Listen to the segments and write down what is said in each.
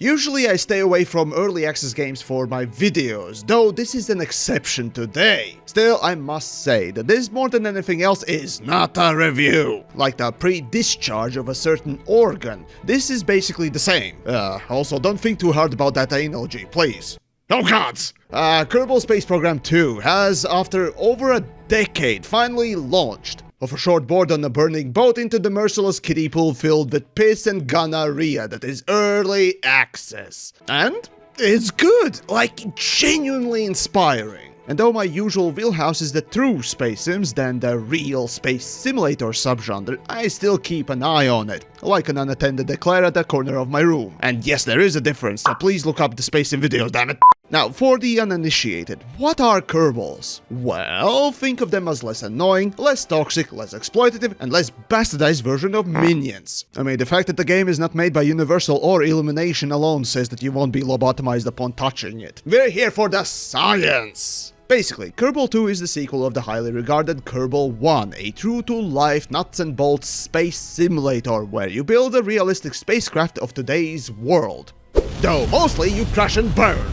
Usually I stay away from early access games for my videos, though this is an exception today. Still, I must say that this more than anything else is not a review. Like the pre-discharge of a certain organ, this is basically the same. Also don't think too hard about that analogy, please. Oh gods! Kerbal Space Program 2 has, after over a decade, finally launched. Of a short board on a burning boat into the merciless kiddie pool filled with piss and gonorrhea that is early access. And it's good, like genuinely inspiring. And though my usual wheelhouse is the true space sims than the real space simulator subgenre, I still keep an eye on it, like an unattended eclair at the corner of my room. And yes, there is a difference, so please look up the space sim videos, damn it. Now, for the uninitiated, what are Kerbals? Well, think of them as less annoying, less toxic, less exploitative, and less bastardized version of minions. I mean, the fact that the game is not made by Universal or Illumination alone says that you won't be lobotomized upon touching it. We're here for the science! Basically, Kerbal 2 is the sequel of the highly regarded Kerbal 1, a true-to-life nuts and bolts space simulator where you build a realistic spacecraft of today's world. Though mostly you crash and burn.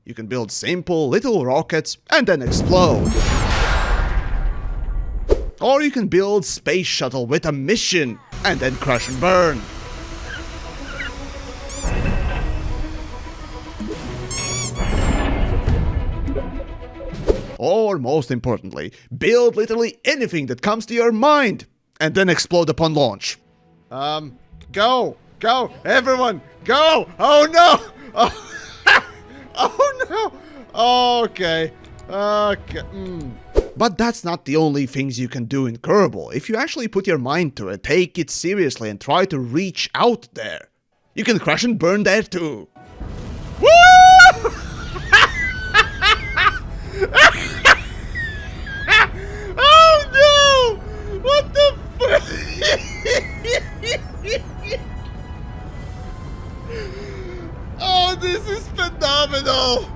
You can build simple little rockets and then explode. Or you can build space shuttle with a mission and then crash and burn. Or most importantly, build literally anything that comes to your mind and then explode upon launch. Go, everyone, go! Oh no! Oh. Oh no! Okay. But that's not the only things you can do in Kerbal. If you actually put your mind to it, take it seriously and try to reach out there, you can crash and burn there too. Woo! Oh no! What the fuck? Oh, this is phenomenal!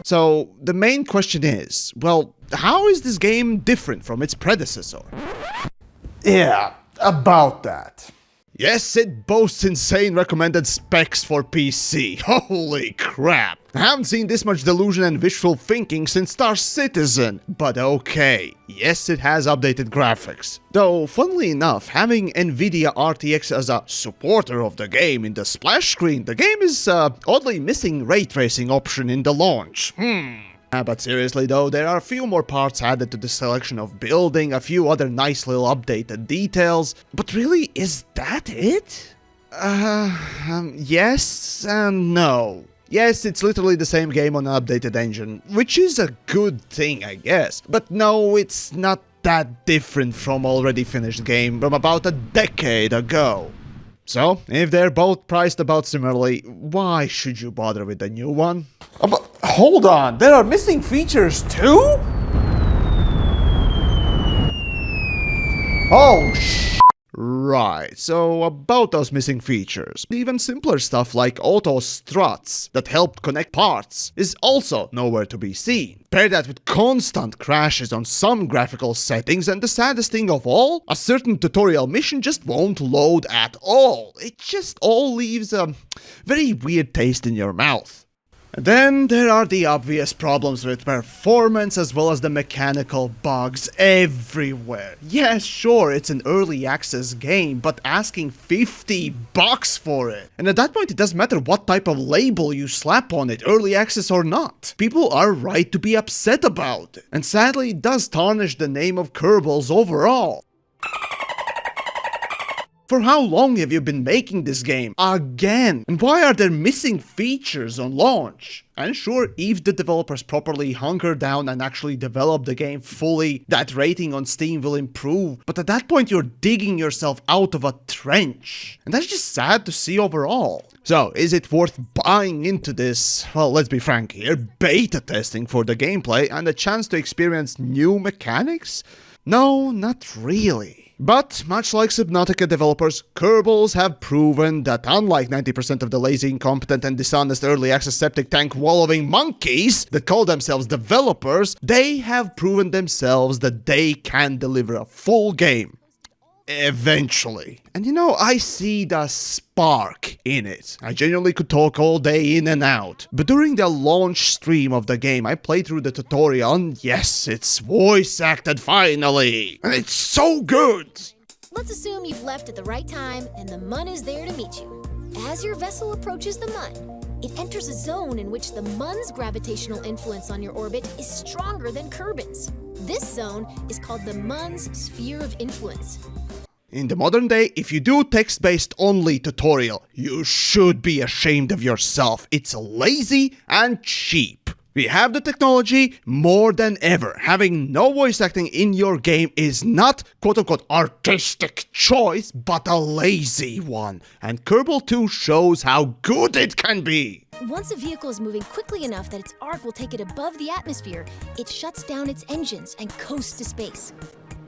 So, the main question is, well, how is this game different from its predecessor? Yeah, about that. Yes, it boasts insane recommended specs for PC. Holy crap! I haven't seen this much delusion and wishful thinking since Star Citizen. But okay, yes, it has updated graphics. Though, funnily enough, having Nvidia RTX as a supporter of the game in the splash screen, the game is oddly missing ray tracing option in the launch. But seriously though, there are a few more parts added to the selection of building, a few other nice little updated details, but really, is that it? Yes and no. Yes, it's literally the same game on an updated engine, which is a good thing, I guess. But no, it's not that different from already finished game from about a decade ago. So, if they're both priced about similarly, why should you bother with a new one? But hold on, there are missing features too? Oh Right, so about those missing features, even simpler stuff like auto struts that help connect parts is also nowhere to be seen. Pair that with constant crashes on some graphical settings, and the saddest thing of all, a certain tutorial mission just won't load at all. It just all leaves a very weird taste in your mouth. And then there are the obvious problems with performance as well as the mechanical bugs everywhere. Yes, sure, it's an early access game, but asking $50 for it. And at that point it doesn't matter what type of label you slap on it, early access or not. People are right to be upset about it. And sadly it does tarnish the name of Kerbals overall. For how long have you been making this game? Again? And why are there missing features on launch? And sure, if the developers properly hunker down and actually develop the game fully, that rating on Steam will improve. But at that point, you're digging yourself out of a trench. And that's just sad to see overall. So, is it worth buying into this, well, let's be frank here, beta testing for the gameplay and a chance to experience new mechanics? No, not really. But, much like Subnautica developers, Kerbals have proven that unlike 90% of the lazy, incompetent, and dishonest early access septic tank wallowing monkeys that call themselves developers, they have proven themselves that they can deliver a full game. Eventually. And you know, I see the spark in it. I genuinely could talk all day in and out. But during the launch stream of the game, I played through the tutorial and yes, it's voice acted finally. And it's so good. Let's assume you've left at the right time and the Mun is there to meet you. As your vessel approaches the Mun, it enters a zone in which the Mun's gravitational influence on your orbit is stronger than Kerbin's. This zone is called the Mun's sphere of influence. In the modern day, if you do text-based only tutorial, you should be ashamed of yourself. It's lazy and cheap. We have the technology more than ever. Having no voice acting in your game is not quote-unquote artistic choice, but a lazy one. And Kerbal 2 shows how good it can be. Once a vehicle is moving quickly enough that its arc will take it above the atmosphere, it shuts down its engines and coasts to space.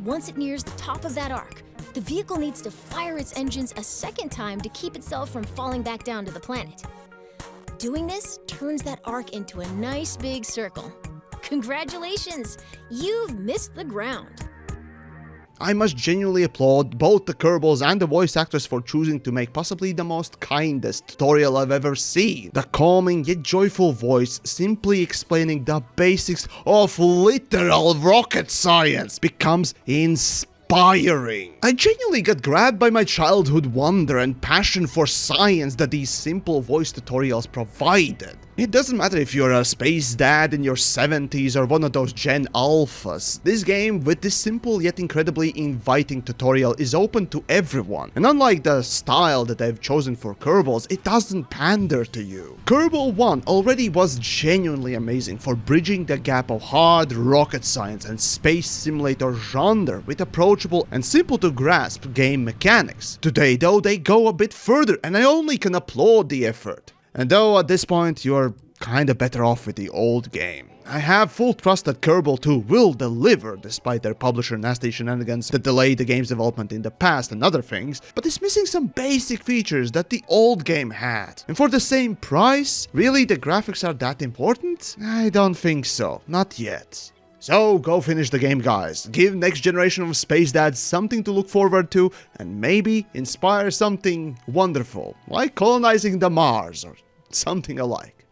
Once it nears the top of that arc, the vehicle needs to fire its engines a second time to keep itself from falling back down to the planet. Doing this turns that arc into a nice big circle. Congratulations! You've missed the ground. I must genuinely applaud both the Kerbals and the voice actors for choosing to make possibly the most kindest tutorial I've ever seen. The calming yet joyful voice simply explaining the basics of literal rocket science becomes inspiring. I genuinely got grabbed by my childhood wonder and passion for science that these simple voice tutorials provided. It doesn't matter if you're a space dad in your 70s or one of those Gen Alphas. This game, with this simple yet incredibly inviting tutorial, is open to everyone. And unlike the style that I've chosen for Kerbals, it doesn't pander to you. Kerbal 1 already was genuinely amazing for bridging the gap of hard rocket science and space simulator genre with approachable and simple to grasp game mechanics. Today though, they go a bit further and I only can applaud the effort. And though at this point you're kinda better off with the old game, I have full trust that Kerbal 2 will deliver despite their publisher nasty shenanigans that delayed the game's development in the past and other things, but it's missing some basic features that the old game had. And for the same price, really the graphics are that important? I don't think so, not yet. So go finish the game, guys. Give next generation of space dads something to look forward to and maybe inspire something wonderful, like colonizing the Mars or something alike.